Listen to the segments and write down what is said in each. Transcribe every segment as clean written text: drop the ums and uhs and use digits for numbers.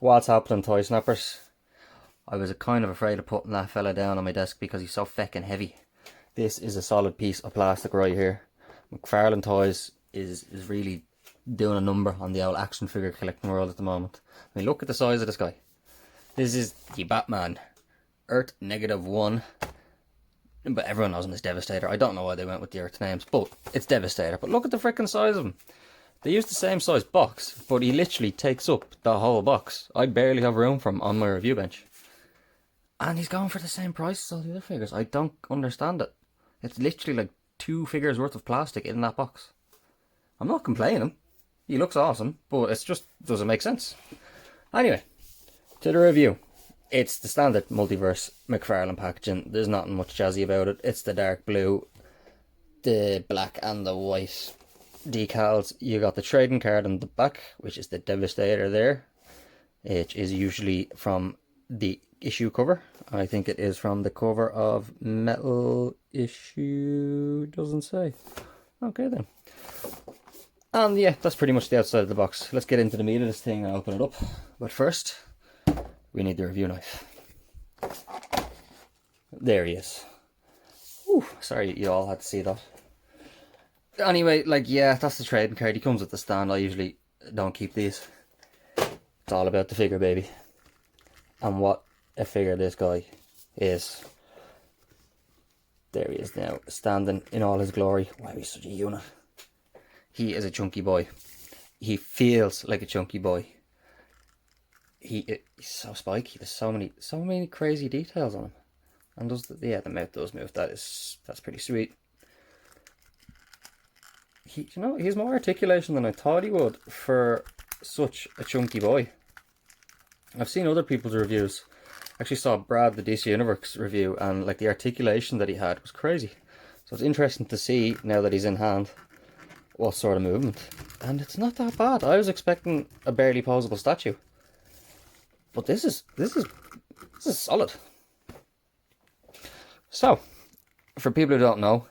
What's happening, Toysnappers? I was kind of afraid of putting that fella down on my desk because he's so feckin' heavy. This is a solid piece of plastic right here. Mcfarlane Toys is really doing a number on the old action figure collecting world at the moment. I mean, look at the size of this guy. This is the Batman Earth -1. But everyone knows him as Devastator. I don't know why they went with the Earth names, but it's Devastator. But look at the freaking size of him. They use the same size box, but he literally takes up the whole box. I barely have room for him on my review bench. And he's going for the same price as all the other figures. I don't understand it. It's literally like 2 figures worth of plastic in that box. I'm not complaining. He looks awesome, but it just doesn't make sense. Anyway, to the review. It's the standard multiverse Mcfarlane packaging. There's nothing much jazzy about it. It's the dark blue, the black and the white decals. You got the trading card on the back, which is the Devastator there. It is usually from the issue cover. I think it is from the cover of Metal issue, doesn't say. Okay then. And yeah, that's pretty much the outside of the box. Let's get into the meat of this thing and open it up. But first, we need the review knife. There he is. Ooh, sorry you all had to see that. Anyway, like, yeah, that's the trading card. He comes with the stand. I usually don't keep these. It's all about the figure, baby. And what a figure this guy is. There he is now, standing in all his glory. Wow, he's such a unit. He is a chunky boy. He feels like a chunky boy. He's so spiky. There's so many crazy details on him. And the mouth does move. That's pretty sweet. He has more articulation than I thought he would for such a chunky boy. I've seen other people's reviews. I actually saw Brad, the DC Universe review, and like the articulation that he had was crazy. So it's interesting to see now that he's in hand what sort of movement. And it's not that bad. I was expecting a barely posable statue. But this is solid. So, for people who don't know,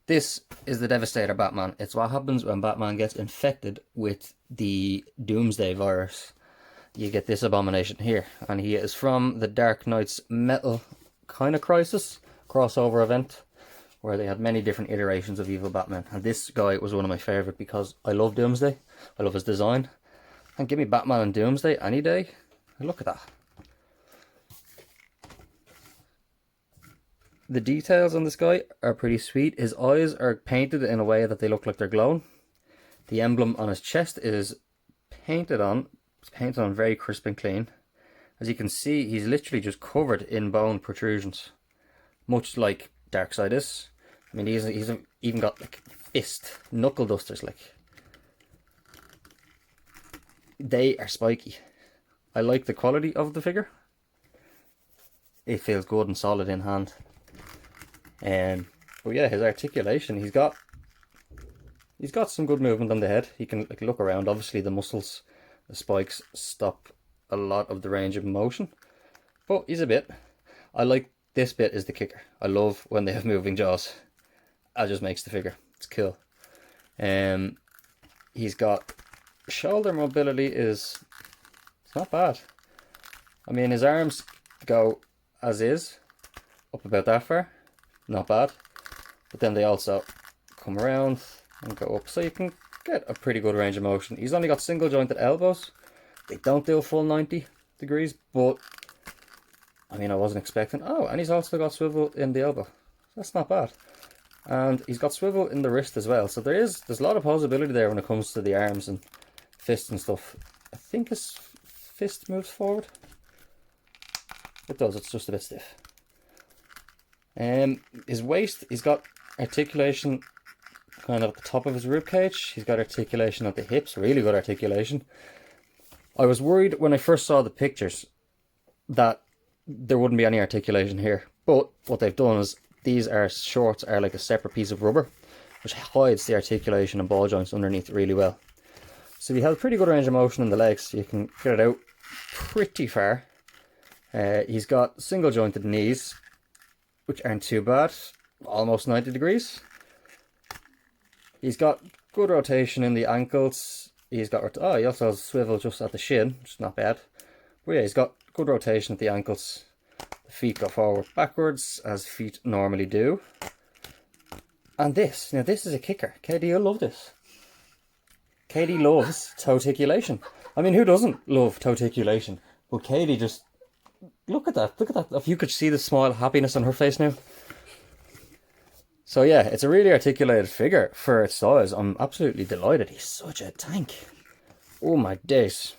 this is the Devastator Batman. It's what happens when Batman gets infected with the Doomsday virus. You get this abomination here, and he is from the Dark Knight's Metal kind of crisis crossover event, where they had many different iterations of evil Batman. And this guy was one of my favourite because I love Doomsday. I love his design. And give me Batman and Doomsday any day. Look at that. The details on this guy are pretty sweet. His eyes are painted in a way that they look like they're glowing. The emblem on his chest is painted on. It's painted on very crisp and clean. As you can see, he's literally just covered in bone protrusions, much like Darkseid is. I mean, he's even got like fist knuckle dusters. Like, they are spiky. I like the quality of the figure. It feels good and solid in hand. But yeah, his articulation, he's got some good movement on the head. He can like look around. Obviously the muscles, the spikes stop a lot of the range of motion. But he's a bit. I like this bit is the kicker. I love when they have moving jaws. That just makes the figure. It's cool. He's got shoulder mobility it's not bad. I mean, his arms go as is, up about that far. Not bad. But then they also come around and go up. So you can get a pretty good range of motion. He's only got single jointed elbows. They don't do a full 90 degrees, but I mean, I wasn't expecting. Oh, and he's also got swivel in the elbow. That's not bad. And he's got swivel in the wrist as well. So there's a lot of possibility there when it comes to the arms and fists and stuff. I think his fist moves forward. It does, it's just a bit stiff. His waist, he's got articulation kind of at the top of his rib cage. He's got articulation at the hips, really good articulation. I was worried when I first saw the pictures that there wouldn't be any articulation here. But what they've done is these shorts are like a separate piece of rubber, which hides the articulation and ball joints underneath really well. So he has pretty good range of motion in the legs. You can get it out pretty far. He's got single jointed knees, which aren't too bad, almost 90 degrees. He's got good rotation in the ankles. He also has swivel just at the shin, which is not bad. But yeah, he's got good rotation at the ankles. The feet go forward backwards, as feet normally do. And this, now this is a kicker. KD, you'll love this. KD loves toticulation. I mean, who doesn't love toticulation? But KD just, look at that, look at that. If you could see the smile of happiness on her face now. So yeah, it's a really articulated figure for its size. I'm absolutely delighted. He's such a tank. Oh my days.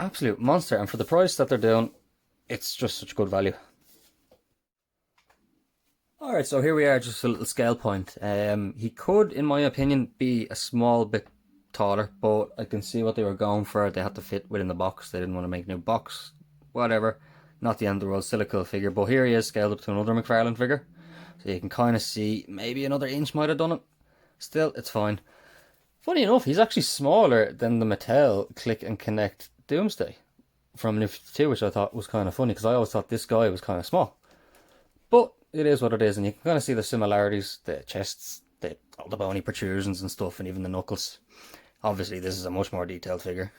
Absolute monster. And for the price that they're doing, it's just such good value. Alright, so here we are, just a little scale point. He could, in my opinion, be a small bit taller, but I can see what they were going for. They had to fit within the box. They didn't want to make a new box. Whatever. Not the end of the world, still a cool figure. But here he is, scaled up to another Mcfarlane figure. So you can kind of see, maybe another inch might have done it. Still, it's fine. Funny enough, he's actually smaller than the Mattel Click and Connect Doomsday from New 52, which I thought was kind of funny, because I always thought this guy was kind of small. But it is what it is, and you can kind of see the similarities, the chests, all the bony protrusions and stuff, and even the knuckles. Obviously, this is a much more detailed figure.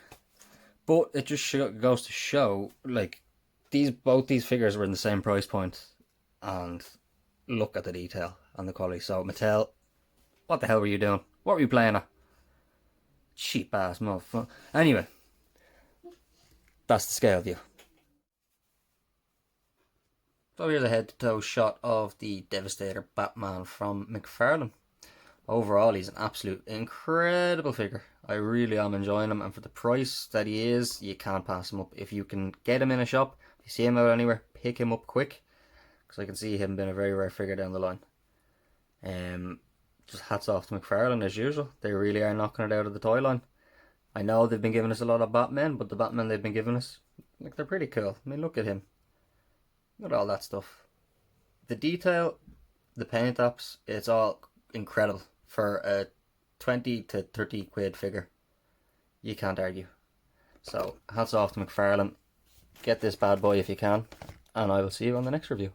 But it just goes to show, like, both these figures were in the same price point, and look at the detail and the quality. So Mattel, what the hell were you doing? What were you playing at? Cheap ass motherfucker. Anyway, that's the scale view. So here's a head to toe shot of the Devastator Batman from Mcfarlane. Overall, he's an absolute incredible figure. I really am enjoying him, and for the price that he is, you can't pass him up. If you can get him in a shop, if you see him out anywhere, pick him up quick, because I can see him being a very rare figure down the line. Just hats off to Mcfarlane as usual. They really are knocking it out of the toy line. I know they've been giving us a lot of Batmen, but the Batmen they've been giving us, like, they're pretty cool. I mean, look at him. Look at all that stuff. The detail, the paint apps, it's all incredible. For a 20 to 30 quid figure, you can't argue. So, hats off to Mcfarlane. Get this bad boy if you can, and I will see you on the next review.